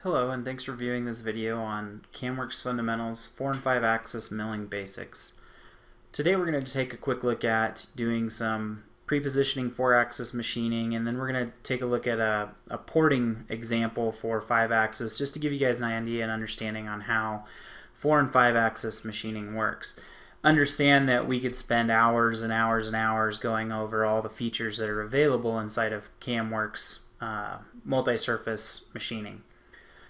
Hello, and thanks for viewing this video on CamWorks Fundamentals 4 and 5 axis milling basics. Today we're going to take a quick look at doing some pre-positioning 4-axis machining, and then we're going to take a look at a porting example for 5-axis just to give you guys an idea and understanding on how 4 and 5-axis machining works. Understand that we could spend hours and hours and hours going over all the features that are available inside of CamWorks multi-surface machining.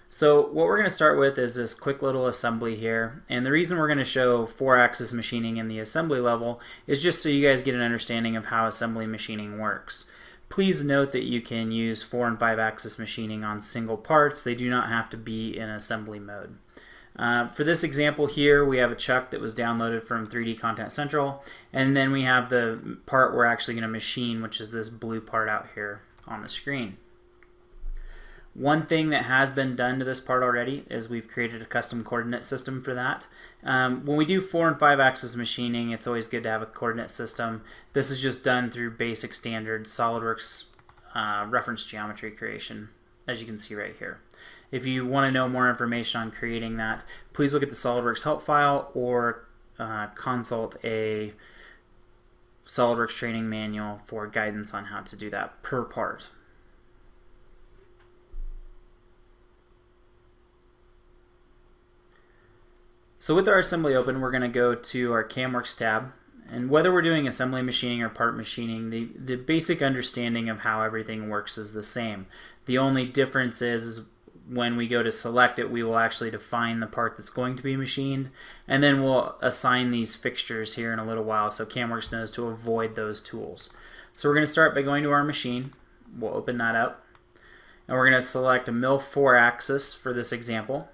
So what we're going to start with is this quick little assembly here, and the reason we're going to show 4-axis machining in the assembly level is just so you guys get an understanding of how assembly machining works. Please note that you can use 4 and 5-axis machining on single parts. They do not have to be in assembly mode. For this example here, we have a chuck that was downloaded from 3D Content Central, and then we have the part we're actually going to machine, which is this blue part out here on the screen. One thing that has been done to this part already is we've created a custom coordinate system for that. When we do 4 and 5-axis machining, it's always good to have a coordinate system. This is just done through basic standard SOLIDWORKS reference geometry creation, as you can see right here. If you want to know more information on creating that, please look at the SOLIDWORKS help file or consult a SOLIDWORKS training manual for guidance on how to do that per part. So with our assembly open, we're going to go to our CamWorks tab, and whether we're doing assembly machining or part machining, the basic understanding of how everything works is the same. The only difference is when we go to select it, we will actually define the part that's going to be machined, and then we'll assign these fixtures here in a little while so CamWorks knows to avoid those tools. So we're going to start by going to our machine. We'll open that up, and we're going to select a mill 4-axis for this example.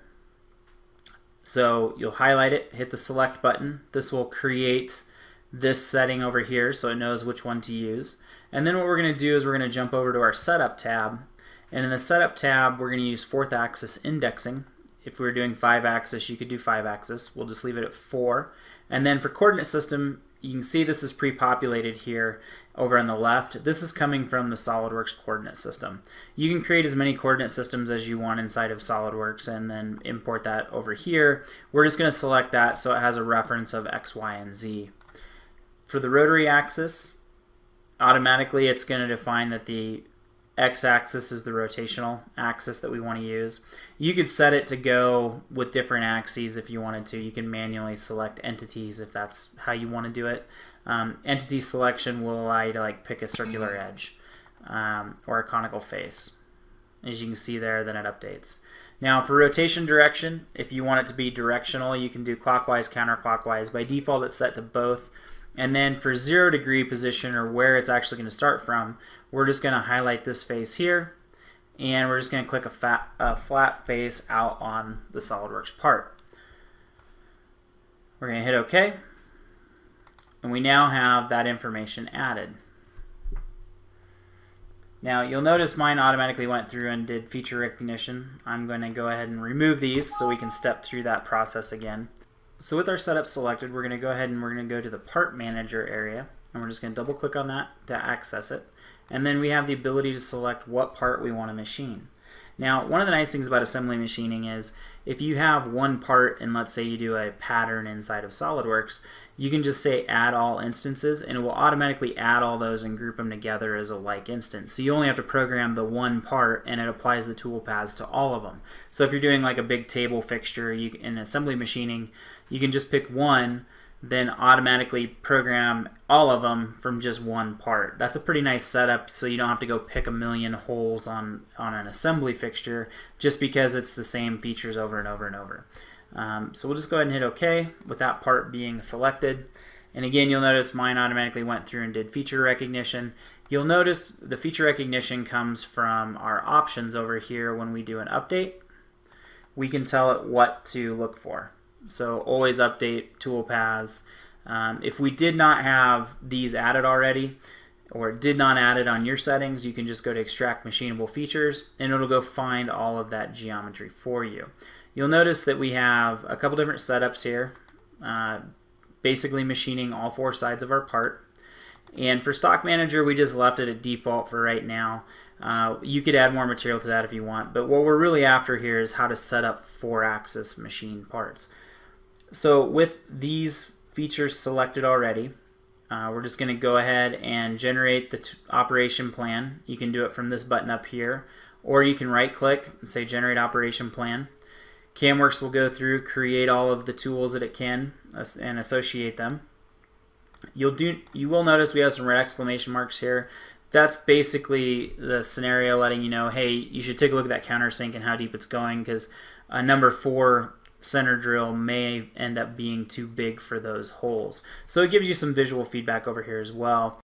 So you'll highlight it, hit the select button. This will create this setting over here so it knows which one to use. And then what we're going to do is we're going to jump over to our setup tab. And in the setup tab, we're going to use 4th axis indexing. If we were doing 5-axis, you could do 5-axis. We'll just leave it at 4. And then for coordinate system, you can see this is pre-populated here over on the left. This is coming from the SOLIDWORKS coordinate system. You can create as many coordinate systems as you want inside of SOLIDWORKS and then import that over here. We're just going to select that so it has a reference of X, Y, and Z. For the rotary axis, automatically it's going to define that the X-axis is the rotational axis that we want to use. You could set it to go with different axes if you wanted to. You can manually select entities if that's how you want to do it. Entity selection will allow you to pick a circular edge or a conical face. As you can see there, then it updates. Now for rotation direction, if you want it to be directional, you can do clockwise, counterclockwise. By default it's set to both. And then for 0-degree position, or where it's actually going to start from, we're just going to highlight this face here, and we're just going to click a flat face out on the SOLIDWORKS part. We're going to hit OK, and we now have that information added. Now you'll notice mine automatically went through and did feature recognition. I'm going to go ahead and remove these so we can step through that process again. So with our setup selected, we're going to go ahead and we're going to go to the Part Manager area, and we're just going to double click on that to access it. And then we have the ability to select what part we want to machine. Now, one of the nice things about assembly machining is if you have one part and let's say you do a pattern inside of SOLIDWORKS, you can just say add all instances and it will automatically add all those and group them together as a like instance. So you only have to program the one part and it applies the tool paths to all of them. So if you're doing like a big table fixture in assembly machining, you can just pick one, then automatically program all of them from just one part. That's a pretty nice setup so you don't have to go pick a million holes on an assembly fixture just because it's the same features over and over and over. So we'll just go ahead and hit OK with that part being selected. And again, you'll notice mine automatically went through and did feature recognition. You'll notice the feature recognition comes from our options over here. When we do an update, we can tell it what to look for. So always update tool paths. If we did not have these added already, or did not add it on your settings, you can just go to extract machinable features and it'll go find all of that geometry for you. You'll notice that we have a couple different setups here, basically machining all 4 sides of our part. And for Stock Manager, we just left it at default for right now. You could add more material to that if you want, but what we're really after here is how to set up 4-axis machine parts. So with these features selected already, we're just going to go ahead and generate the operation plan. You can do it from this button up here, or you can right click and say generate operation plan. CamWorks will go through, create all of the tools that it can, and associate them. You will notice we have some red exclamation marks here. That's basically the scenario letting you know, hey, you should take a look at that countersink and how deep it's going, because a number 4 center drill may end up being too big for those holes. So it gives you some visual feedback over here as well.